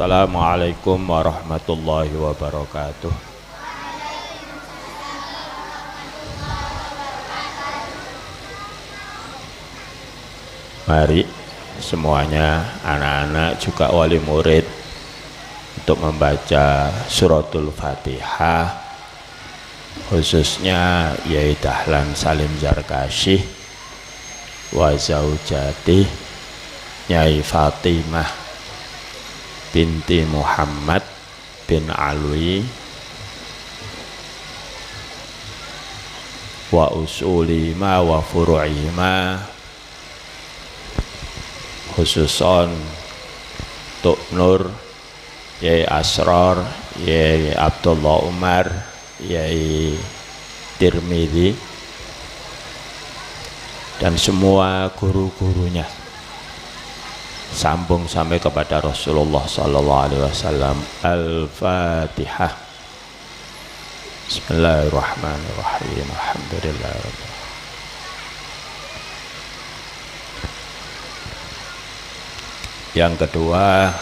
Assalamualaikum warahmatullahi wabarakatuh. Mari semuanya, anak-anak juga wali murid, untuk membaca suratul Fatihah, khususnya Yai Dahlan Salim Zarkasih wa zaujati Nyai Fatimah binti Muhammad bin Alwi wa usulima wa furu'ima, khususon Tuk Nur, Yai Asrar, Yai Abdullah Umar, Yai Tirmidzi, dan semua guru-gurunya, sambung sampai kepada Rasulullah sallallahu alaihi wasallam. Al-Fatihah. Bismillahirrahmanirrahim. Alhamdulillah. Yang kedua,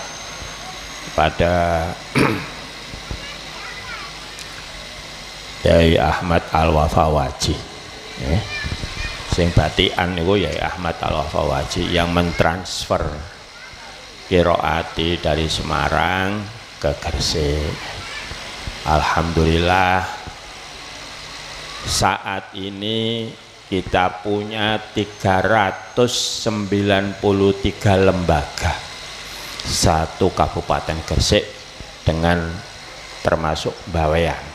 pada Yai Ahmad Al-Wafawaji, sing batikan niku Yai Ahmad Al-Wafawaji yang mentransfer qiraati dari Semarang ke Gresik. Alhamdulillah, saat ini kita punya 393 lembaga satu Kabupaten Gresik, dengan termasuk Bawean.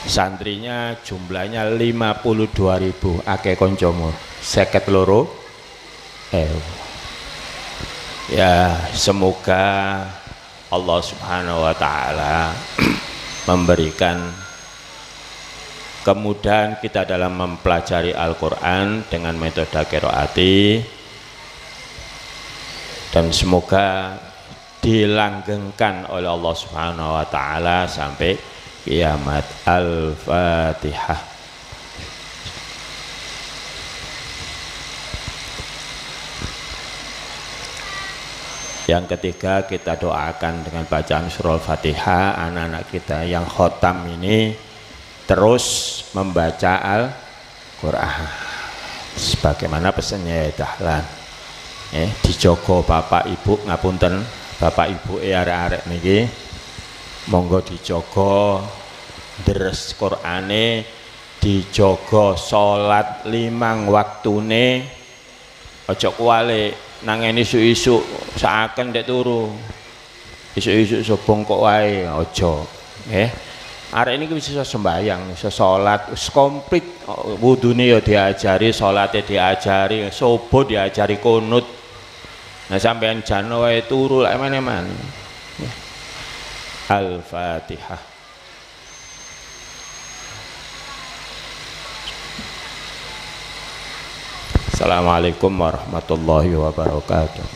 Santrinya jumlahnya 52.000, akeh koncomu 52.000. Ya, semoga Allah Subhanahu wa taala memberikan kemudahan kita dalam mempelajari Al-Qur'an dengan metode qiraati, dan semoga dilanggengkan oleh Allah Subhanahu wa taala sampai kiamat. Al-Fatihah. Yang ketiga, kita doakan dengan bacaan surah Al-Fatihah anak-anak kita yang khotam ini terus membaca Al-Qur'an sebagaimana pesannya Dahlan. Dijogo bapak ibu, ngapunten bapak ibu arek-arek niki, monggo dijogo deres Qur'ane, dijogo salat 5 waktune, aja kuwale nangeni isu-isu saaken ndek turu, isu-isu sobong kok wae, aja. Arek ini bisa sembahyang, bisa salat, wis komplit, wudune ya diajari, salate diajari, subuh diajari kunut. Nah sampean jan wae turu lek meneh-meneh. Al-Fatihah. Assalamualaikum warahmatullahi wabarakatuh.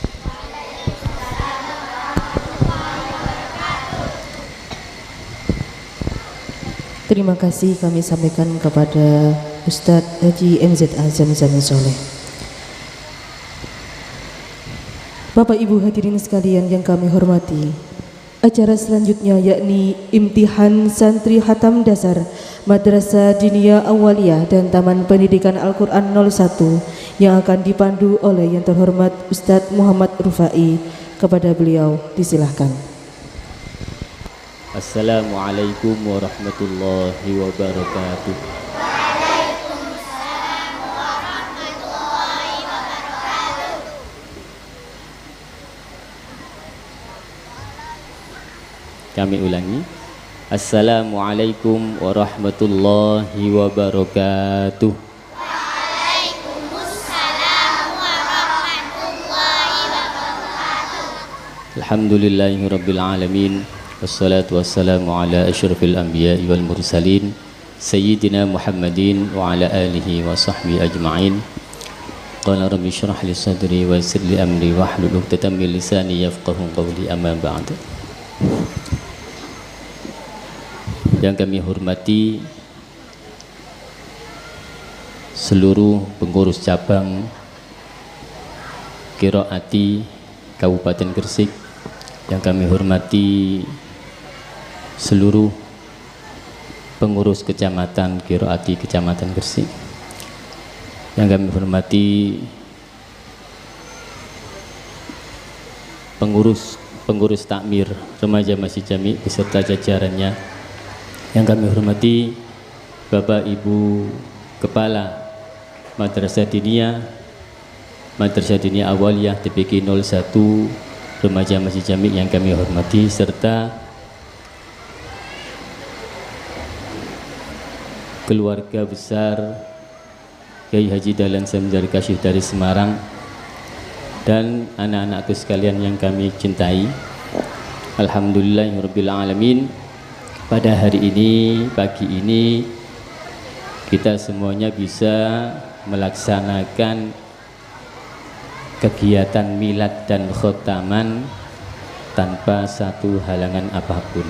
Terima kasih kami sampaikan kepada Ustadz Haji MZ Azam Zami Soleh. Bapak Ibu hadirin sekalian yang kami hormati, acara selanjutnya yakni Imtihan Santri Hatam Dasar Madrasah Diniyah Awaliyah dan Taman Pendidikan Al-Quran 01 yang akan dipandu oleh yang terhormat Ustadz Muhammad Rufai. Kepada beliau disilahkan. Assalamualaikum warahmatullahi wabarakatuh. Waalaikumsalam warahmatullahi wabarakatuh. Kami ulangi. Assalamualaikum warahmatullahi wabarakatuh. Waalaikumsalam warahmatullahi wabarakatuh. Alhamdulillahirabbil alamin. Wassalatu wassalamu ala asyrafil anbiya'i wal mursalin Sayyidina Muhammadin wa ala alihi wa sahbihi ajma'in. Qala rabbi syrah li sadri wa yassir li amri wahlul 'uqdatam min lisani yafqahu qawli, amma ba'du. Yang kami hormati seluruh pengurus cabang qiraati Kabupaten Gresik, yang kami hormati seluruh pengurus kecamatan Kiroati Kecamatan Gresik, yang kami hormati pengurus takmir remaja Masjid Jami beserta jajarannya, yang kami hormati Bapak Ibu Kepala Madrasah Diniyah Awaliyah TPQ 01 remaja Masjid Jami yang kami hormati, serta keluarga besar Kiai Haji Dahlan Samdar Kasyih dari Semarang, dan anak-anakku sekalian yang kami cintai. Alhamdulillahirabbil alamin. Pada hari ini, pagi ini, kita semuanya bisa melaksanakan kegiatan milad dan khotaman tanpa satu halangan apapun.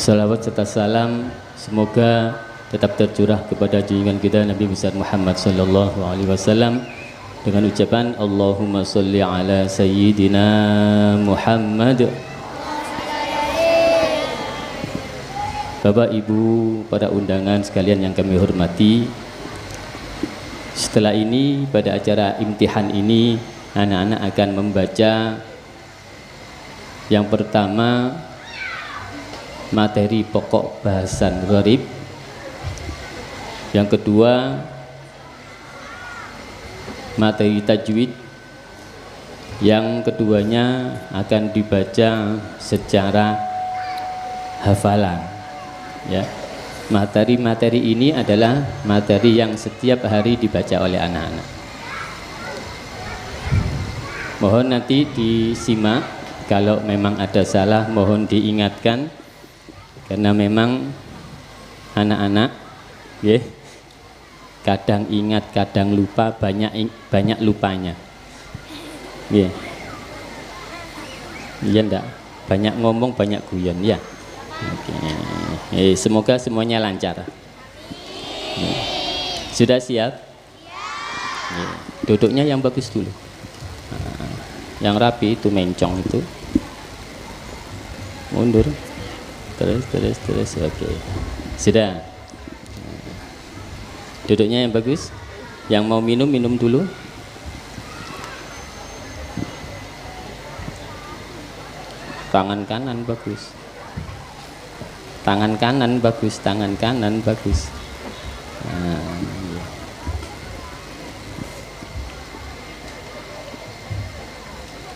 Salawat serta salam semoga tetap tercurah kepada junjungan kita Nabi besar Muhammad sallallahu alaihi wasallam dengan ucapan Allahumma sholli ala sayyidina Muhammad. Bapak Ibu para undangan sekalian yang kami hormati, setelah ini pada acara imtihan ini anak-anak akan membaca yang pertama materi pokok bahasan gharib, yang kedua materi tajwid, yang keduanya akan dibaca secara hafalan. Ya, materi-materi ini adalah materi yang setiap hari dibaca oleh anak-anak. Mohon nanti disimak, kalau memang ada salah mohon diingatkan, karena memang anak-anak ya, kadang ingat kadang lupa, banyak lupanya ya. Iya ndak, banyak ngomong banyak guyon ya. Oke. Semoga semuanya lancar. Sudah siap? Ya. Duduknya yang bagus dulu. Yang rapi itu mencong itu. Mundur. Terus. Oke. Sudah. Duduknya yang bagus. Yang mau minum dulu. Tangan kanan bagus. Tangan kanan bagus. Nah, iya.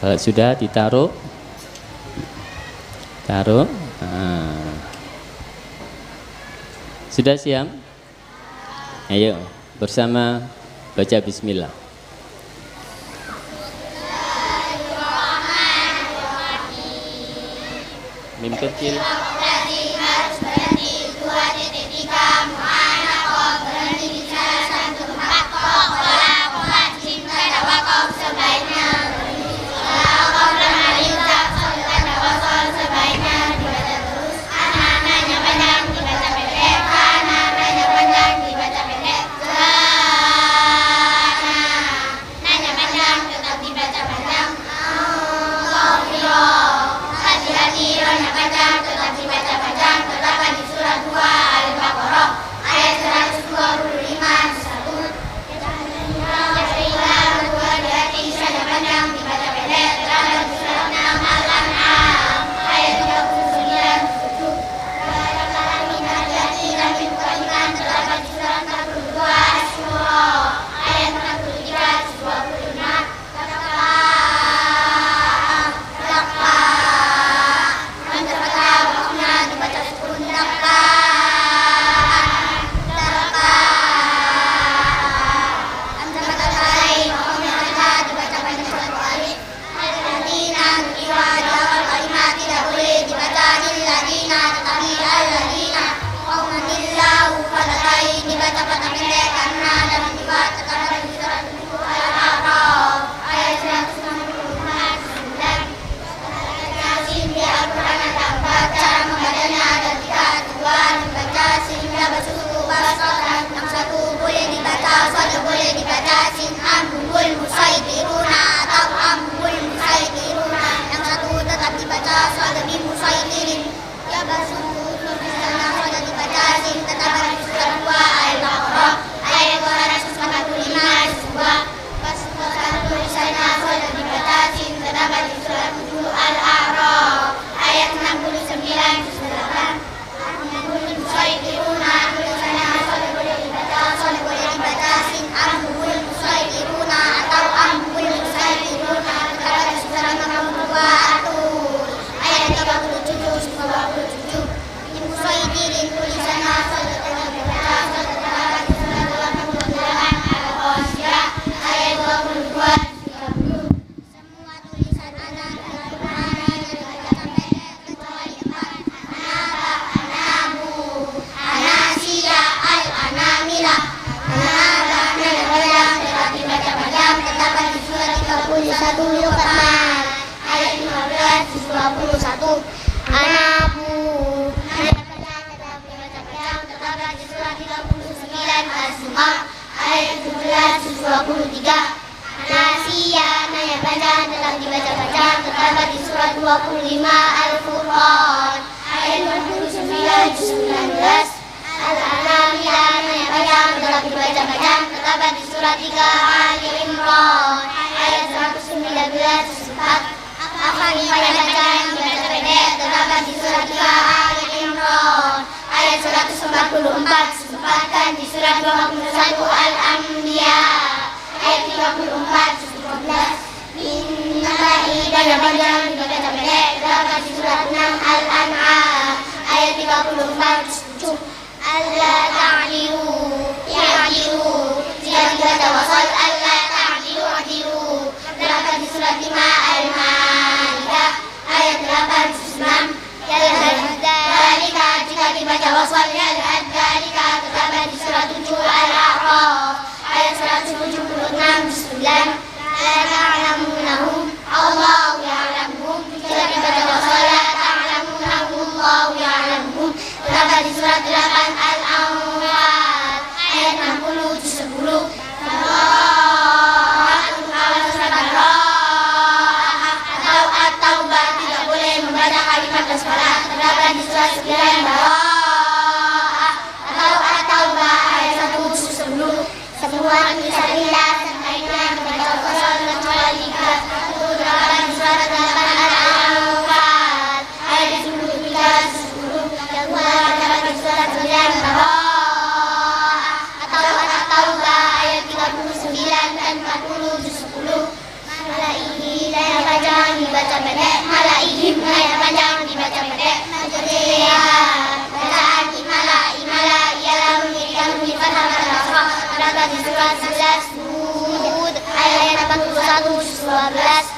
Kalau sudah ditaruh, nah. Sudah siap? Ayo bersama baca bismillah. Mim kecil. Boleh dibaca sin an bumul musaitiruna atau 23. Nasia, nanya bacaan tetap dibaca-baca, terdapat di surat 25 Al-Furqan ayat 29 juz 19. Al-An'am, nanya bacaan tetap dibaca-baca, terdapat di surat 3 Ali Imran ayat 119 juz 4. Akan nanya bacaan dibaca pendek, terdapat di surat 3 Ali Imran ayat 144 juz 4 dan di surat 21 Al-Anbiya ayat 34 juz 12. Innallahi banyak panjang dibaca pendek, terdapat di surat 6 Al-An'am ayat 34 juz 7. Allah ta'dilu ya'dilu, tidak dibaca wasal. Allah ta'dilu adilu, terdapat di surat 5 Al-Maidah ayat 8 juz 6. Yalhadzalika, jika dibaca wasal yalhadzalika, terdapat di surat 7 Al-A'raf ayat 176 juz 9. La ta'lamunahum Allahu ya'lamuhum, jika dibaca wasal la ta'lamunahum Allahu ya'lamuhum, terdapat di surat 8 Al-Anfal ayat 60 juz 10. Atau at-taubah, tidak boleh membaca kalimat basmalah, terdapat di surat 9 Bara'ah atau at-taubah ayat 1 juz 10. Semua kisah-kisah terkaitnya membaca wasal kecuali 3, terdapat di surat 8 Al-Anfal ayat 23 juz 10. Yang terdapat di surat 9 Bara'ah atau at-taubah ayat 39 dan 40 juz 10. Malaihim, naya panjang dibaca pendek. Malaihim, naya panjang dibaca pendek. Bacaan imala ialah memberikan huruf fathah, terdapat di surat 11 Hud ayat 81 juz 12.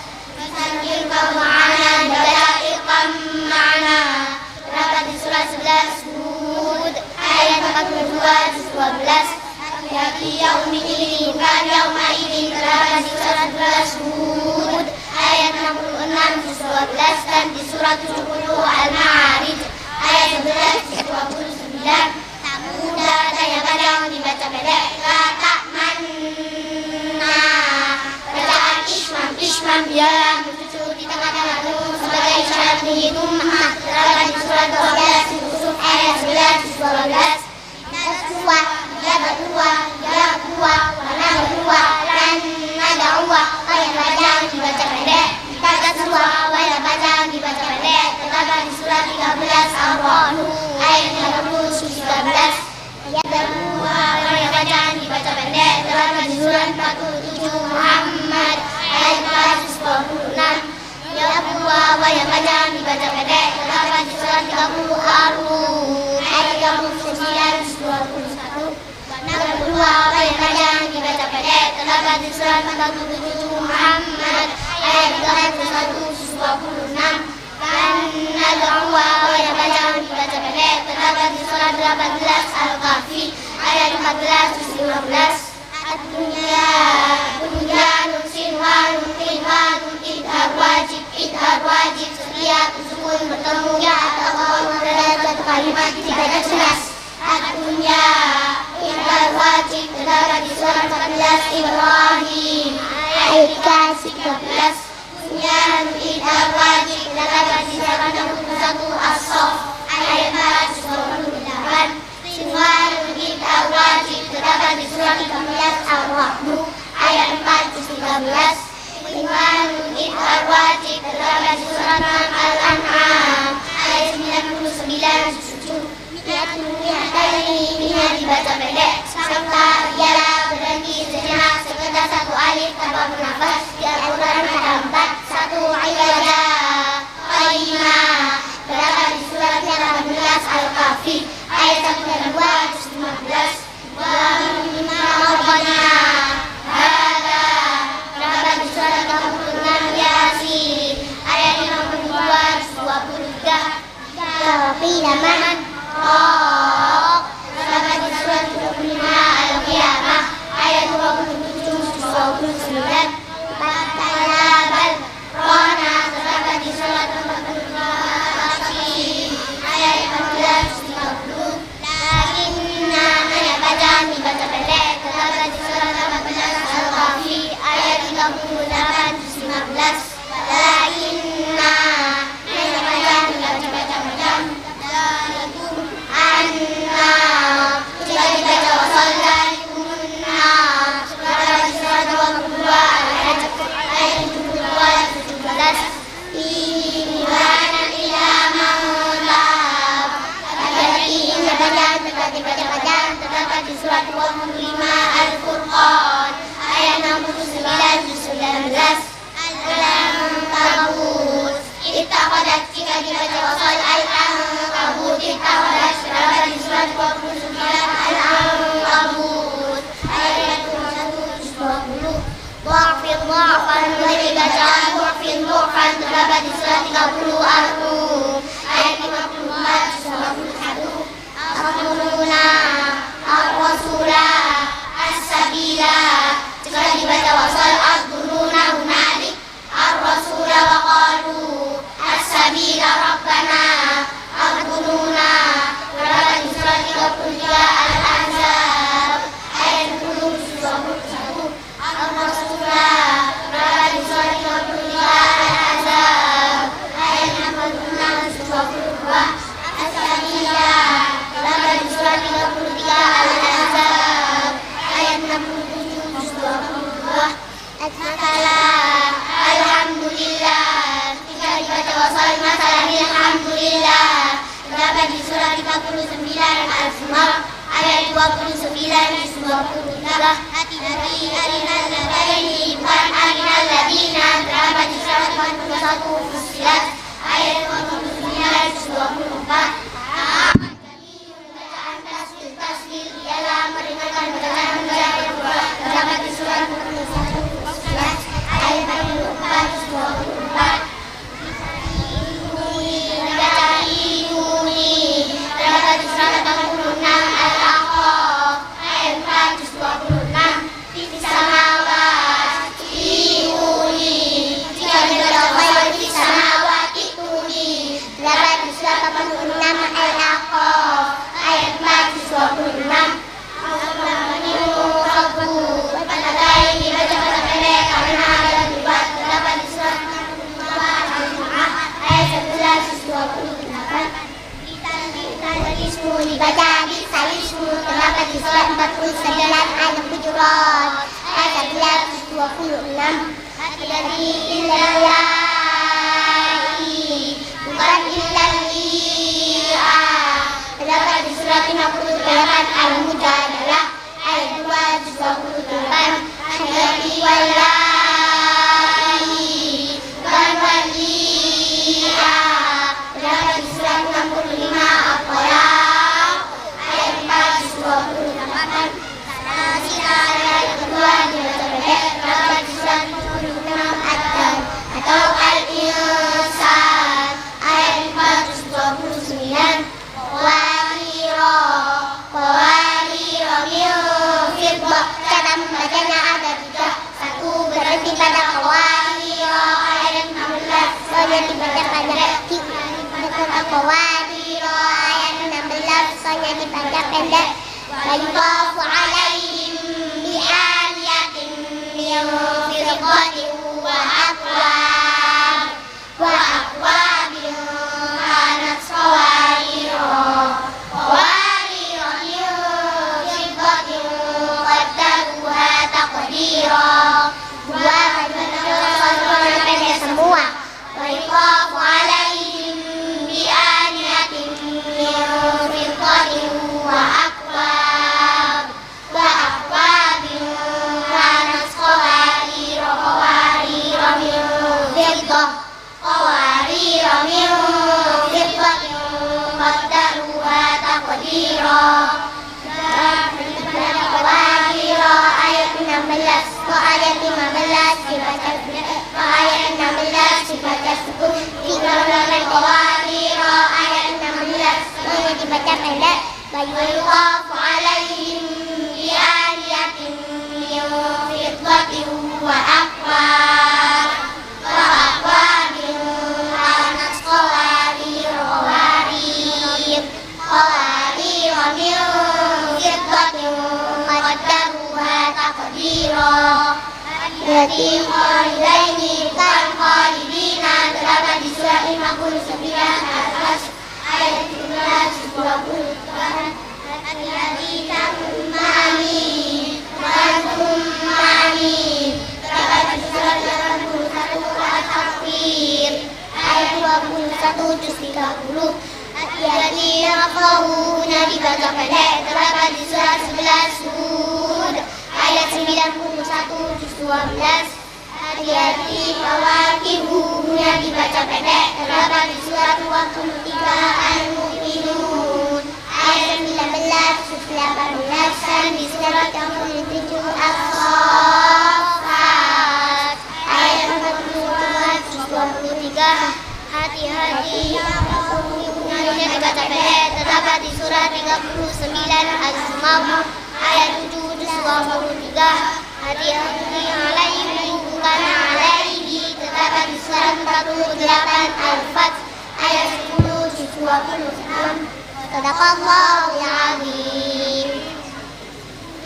Irqam ma'ana, dibaca irqam ma'ana, terdapat di surat 11 Hud ayat 42 juz 12. Yaki yaumidin, bukan yaumaidin, terdapat di surat 12 Hud ayat 66 juz 12 dan di surat 70 Al-Ma'arij ayat 11 juz 29. Tak mudah tanya kadang dibaca pendek. La ta'manna, bacaan ishmam ialah mencucu di tengah-tengah nun sebagai isyarat menghitung mah, terdapat di surat 12 Yusuf ayat 11 juz 12. Naswa, ya berdua, warna berdua, dan nada uwa, ayat bacaan dibaca pendek. Kata suwa, ayat bacaan dibaca pendek, terdapat di surat 13 Ar-Ra'd ayat 30 juz 13. Ya berdua, ayat bacaan dibaca pendek, terdapat di surat 47 Muhammad ayat 4 juz 26. Ya berdua, ayat bacaan dibaca pendek, terdapat di surat 30 Ar-Rum ayat 39 juz 21. Berdua, ayat bacaan dibaca pendek, terdapat di surat 47 Muhammad ayat 31 juz 26. Dan nad'uwa, ayat bacaan dibaca pendek, terdapat di surat 18 Al-Kahfi ayat 14 juz 15. Ad-dunya nunsin wa nuntin idhar wajib setiap sukun bertemu ya atau terdapat kalimat tidak jelas. Ad-dunya idhar wajib, terdapat di surat 14 Ibrahim ayat 13. Dunya idhar wajib, terdapat di surat 61 As-Saff ayat 4 juz 28. Sinwan idhar wajib, terdapat di surat 13 Al-Ra'd ayat 4 juz 13. Sinwan idhar wajib, terdapat di surat 6 Al-An'am ayat 99 juz 7. Niatnya dibaca pendek, serta ialah berhenti sejenak sekedar satu alif tanpa bernafas. Di Al-Quran ada 4. 1 ibadah qaimah, terdapat di surat 18 Al-Kahfi ayat 1 dan 2 juz 15. Wa mimma rabbana hada, terdapat di surat 36 Yasin ayat 52 juz 23. Qila man terdapat di surat 35 Al-Qiyamah ayat 27 juz 29. Batalabal Rona, terdapat di surat 42 ayat 14 juz 30. Lakinna, ayat bacaan dibaca pendek, terdapat di surat 18 dibaca wasal al-ankabut terdapat di surat 29 al-ankabut ayat 120. Mu'afid mu'afan dari bacaan mu'afid mu'afan terdapat di surat 30 al-rum ayat 54 121. Akhuluna ar-rasula as-sabila jika dibaca wasal al-duruna hunalik ar-rasula wa qalu as-sabila rabbana al-duruna terdapat di surat 33 al-ahzab ayat 21. Al-rasula terdapat di surat 33 al-ahzab ayat 66 22. As-sabila terdapat di surat 33 al-ahzab ayat 67 22. Masalah alhamdulillah jika dibaca wasal masalah alhamdulillah terdapat di surat 39 al-zumar ayat 29 23. Hati-hati arinal ladaini bukan arinal ladina terdapat di surat 41 Fussilat ayat 29 24. Bacaan tasbih ialah meringankan bacaan terdapat di surat 41 Fussilat ayat 44 24. Terdapat di surat 86 Al-Aqaf ayat 426. Fisamawat tiuni jika dibaca wasal fisamawat tiuni terdapat di surat 86 Al-Aqaf ayat 426. Pada ini dibaca pada pendek karena ada dibuat terdapat di surat 62 Al-Jumu'ah ayat 11 28. Salismu dibaca bisalismu terdapat di surat 49 Al-Hujurat ayat 11 26. Hati-hati illallahi bukan illalliha terdapat di surat 58 Al-Mujadalah ayat 2 28. Hati-hati wallahi bukan walliha terdapat di surat 65 Al-Qalaq ayat 4 28. Ayat kedua dibaca pendek terdapat di surat 76 Ad-Dan atau Al-Insan ayat 429. Qawariro min fiddah cara membacanya ada tiga. Satu berarti pada qawariro ayat 16 soalnya dibaca pendek. Kata qawariro ayat 16 soalnya dibaca pendek. Wa yudafu alaihim bi'aliyatin min fiddatin wa akwabin kanat qawariro min fiddatin qaddaruha taqdira. Dua kalimat pendek semua. Wa yudafu alaihim bi'aliyatin min fiddatin wa akwabin kanat qawariro min fiddah min fiddatin qaddaruha taqdira. Qawariro ayat 16 ke ayat 15 dibaca ke ayat 16 dibaca sukun. Qawariro ayat 16 dibaca pendek. Wa yudafu alaihim bi'aliyatin min fiddatin wa akwabin kanat qawariro min fiddatin qaddaruha taqdira. Berarti khalidaini bukan khalidina terdapat di surat 59 atas ayat 17 20. Hati-hati tammani bukan tummani terdapat di surat 81 At-Takfir ayat 21 juz 30. Hati-hati nafahuna dibaca pendek terdapat di surat 11 Hud ayat 91 juz 12. Hati-hati fawakihunya dibaca pendek terdapat terdapat di surat 23 Al-Mu'minun. Ayat 19, 18 dan di surat 27 As-Saffat. Ayat 42, 23 hati-hati. Terdapat di surat 39 Az-Zumar. Ayat 7, 23 hati-hati alaihi bukan alaihi. Terdapat di surat 48 Al-Fath. Ayat 10, 26 Sadaqallahul Azim.